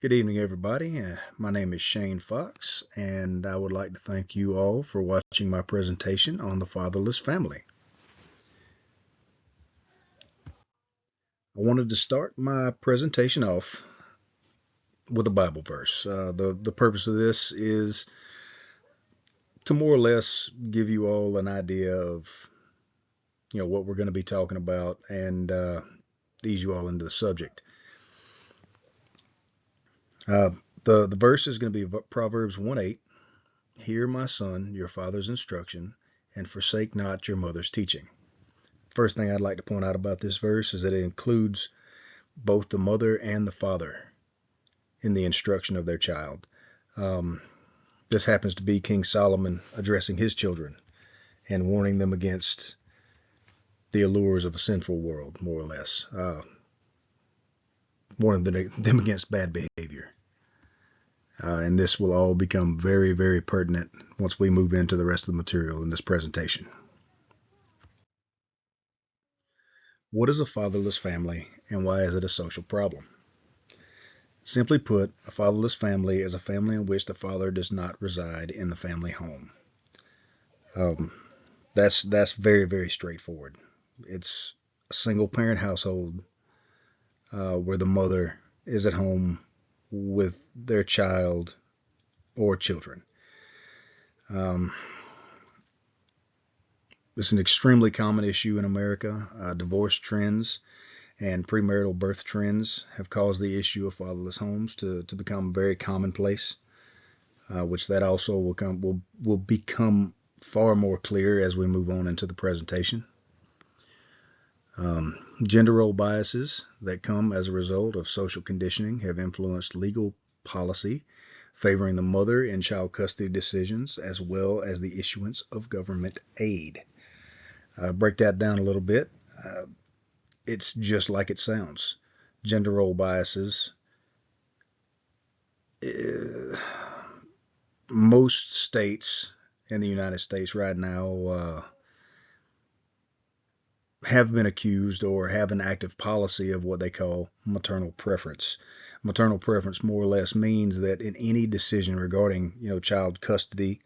Good evening, everybody. My name is Shane Fox, and I would like to thank you all for watching my presentation on the fatherless family. I wanted to start my presentation off with a Bible verse. The purpose of this is to more or less give you all an idea of what we're going to be talking about and ease you all into the subject. The verse is going to be Proverbs 1:8. Hear, my son, your father's instruction, and forsake not your mother's teaching. First thing I'd like to point out about this verse is that it includes both the mother and the father in the instruction of their child. This happens to be King Solomon addressing his children and warning them against the allures of a sinful world, more or less. Warning them against bad behavior. And this will all become very, very pertinent once we move into the rest of the material in this presentation. What is a fatherless family, and why is it a social problem? Simply put, a fatherless family is a family in which the father does not reside in the family home. That's very, very straightforward. It's a single-parent household where the mother is at home with their child or children. It's an extremely common issue in America. Divorce trends and premarital birth trends have caused the issue of fatherless homes to become very commonplace, which that also will become far more clear as we move on into the presentation. Gender role biases that come as a result of social conditioning have influenced legal policy favoring the mother in child custody decisions, as well as the issuance of government aid. Break that down a little bit. It's just like it sounds. Gender role biases. Most states in the United States right now have been accused or have an active policy of what they call maternal preference. Maternal preference more or less means that in any decision regarding, child custody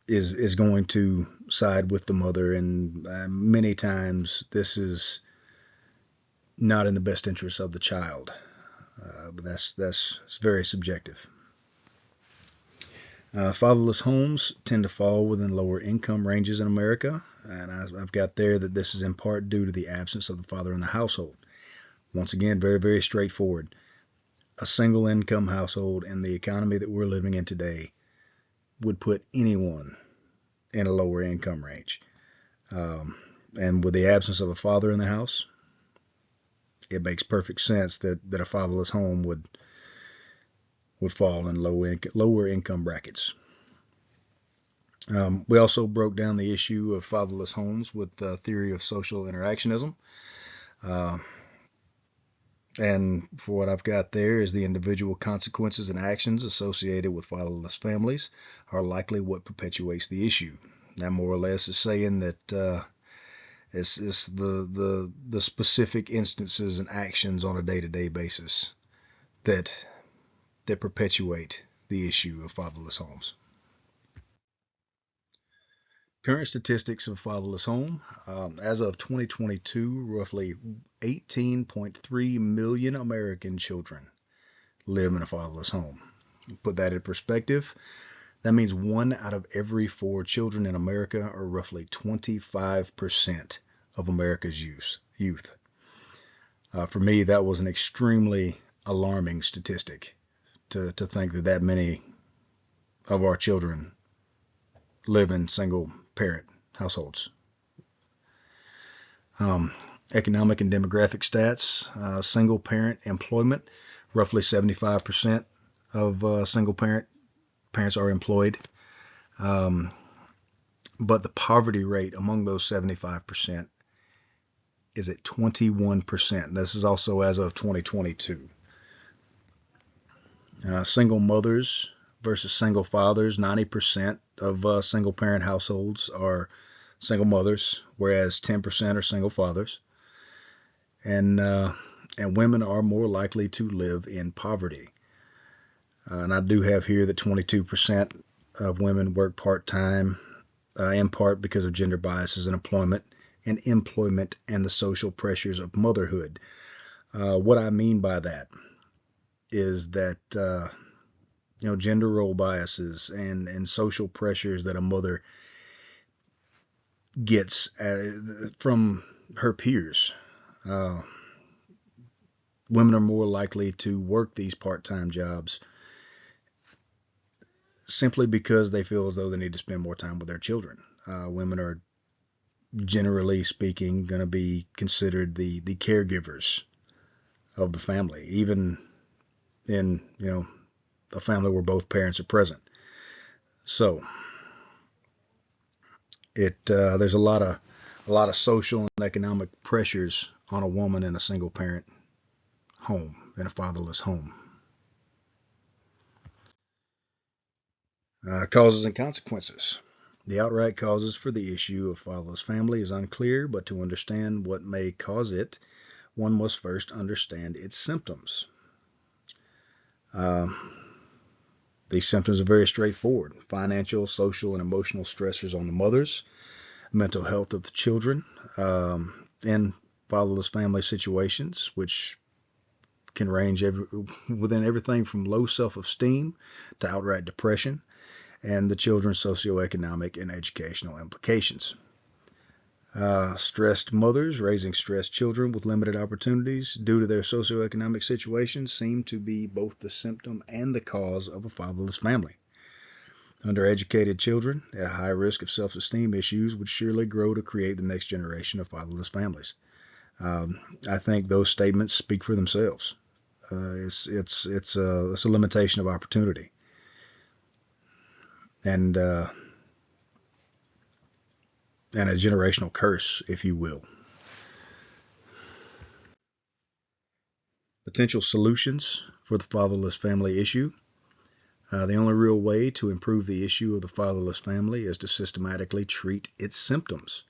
is going to side with the mother, and many times this is not in the best interest of the child. But that's very subjective. Fatherless homes tend to fall within lower income ranges in America, and I've got there that this is in part due to the absence of the father in the household. Once again, very, very straightforward. A single income household in the economy that we're living in today would put anyone in a lower income range. And with the absence of a father in the house, it makes perfect sense that a fatherless home would fall in lower income brackets. We also broke down the issue of fatherless homes with the theory of social interactionism. And for what I've got there is the individual consequences and actions associated with fatherless families are likely what perpetuates the issue. That more or less is saying that it's the specific instances and actions on a day-to-day basis that perpetuate the issue of fatherless homes. Current statistics of fatherless home. As of 2022, roughly 18.3 million American children live in a fatherless home. Put that in perspective, that means 1 out of every 4 children in America, or roughly 25% of America's youth. For me, that was an extremely alarming statistic to think that many of our children live in single parent households. Economic and demographic stats. Single parent employment, roughly 75% of single parents are employed. But the poverty rate among those 75% is at 21%. This is also as of 2022. Single mothers versus single fathers. 90% of single parent households are single mothers, whereas 10% are single fathers. And and women are more likely to live in poverty. And I do have here that 22% of women work part-time, in part because of gender biases in employment and the social pressures of motherhood. What I mean by that is that gender role biases and social pressures that a mother gets from her peers. Women are more likely to work these part-time jobs simply because they feel as though they need to spend more time with their children. Women are, generally speaking, going to be considered the caregivers of the family, even in a family where both parents are present. So there's a lot of social and economic pressures on a woman in a single parent home, in a fatherless home. Causes and consequences. The outright causes for the issue of fatherless family is unclear, but to understand what may cause it, one must first understand its symptoms. These symptoms are very straightforward: financial, social, and emotional stressors on the mothers, mental health of the children, in fatherless family situations, which can range within everything from low self-esteem to outright depression, and the children's socioeconomic and educational implications. Stressed mothers raising stressed children with limited opportunities due to their socioeconomic situation seem to be both the symptom and the cause of a fatherless family. Undereducated children at a high risk of self-esteem issues would surely grow to create the next generation of fatherless families. I think those statements speak for themselves. It's a limitation of opportunity, and a generational curse, if you will. Potential solutions for the fatherless family issue. The only real way to improve the issue of the fatherless family is to systematically treat its symptoms.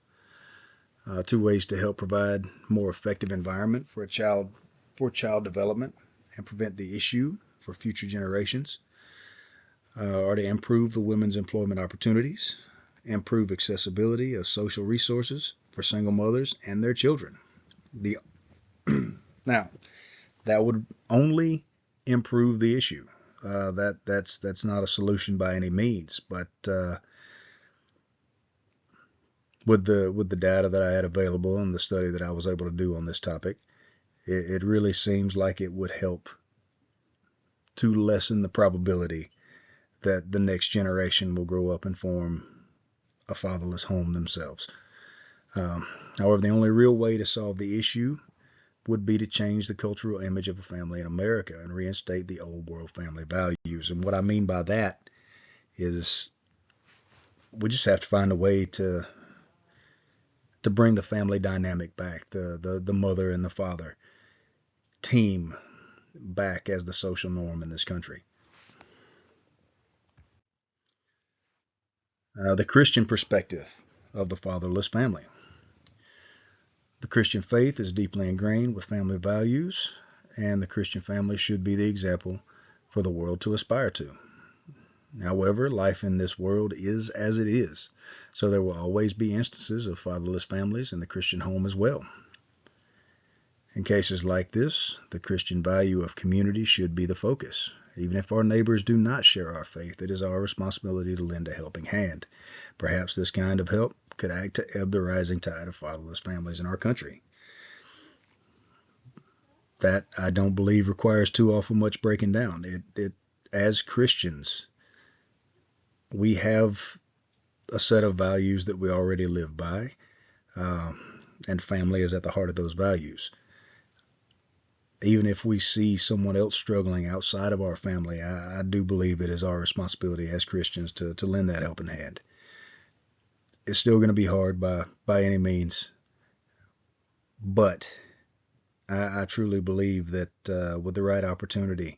Two ways to help provide more effective environment for child development and prevent the issue for future generations are to improve the women's employment opportunities, improve accessibility of social resources for single mothers and their children. Now, that would only improve the issue. That's not a solution by any means, but with the data that I had available and the study that I was able to do on this topic, it really seems like it would help to lessen the probability that the next generation will grow up and form a fatherless home themselves. However, the only real way to solve the issue would be to change the cultural image of a family in America and reinstate the old world family values. And what I mean by that is we just have to find a way to bring the family dynamic back, the mother and the father team back as the social norm in this country. The Christian perspective of the fatherless family. The Christian faith is deeply ingrained with family values, and the Christian family should be the example for the world to aspire to. However, life in this world is as it is, so there will always be instances of fatherless families in the Christian home as well. In cases like this, the Christian value of community should be the focus. Even if our neighbors do not share our faith, it is our responsibility to lend a helping hand. Perhaps this kind of help could act to ebb the rising tide of fatherless families in our country. That, I don't believe, requires too awful much breaking down. As Christians, we have a set of values that we already live by, and family is at the heart of those values. Even if we see someone else struggling outside of our family, I do believe it is our responsibility as Christians to lend that helping hand. It's still going to be hard by any means, but I truly believe that with the right opportunity,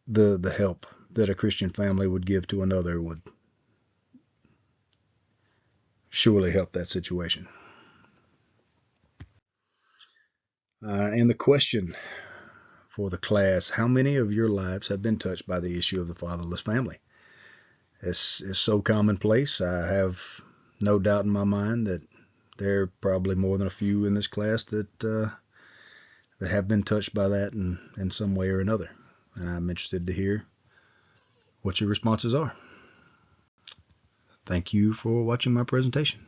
the help that a Christian family would give to another would surely help that situation. And the question for the class: how many of your lives have been touched by the issue of the fatherless family? It's so commonplace. I have no doubt in my mind that there are probably more than a few in this class that have been touched by that in some way or another. And I'm interested to hear what your responses are. Thank you for watching my presentation.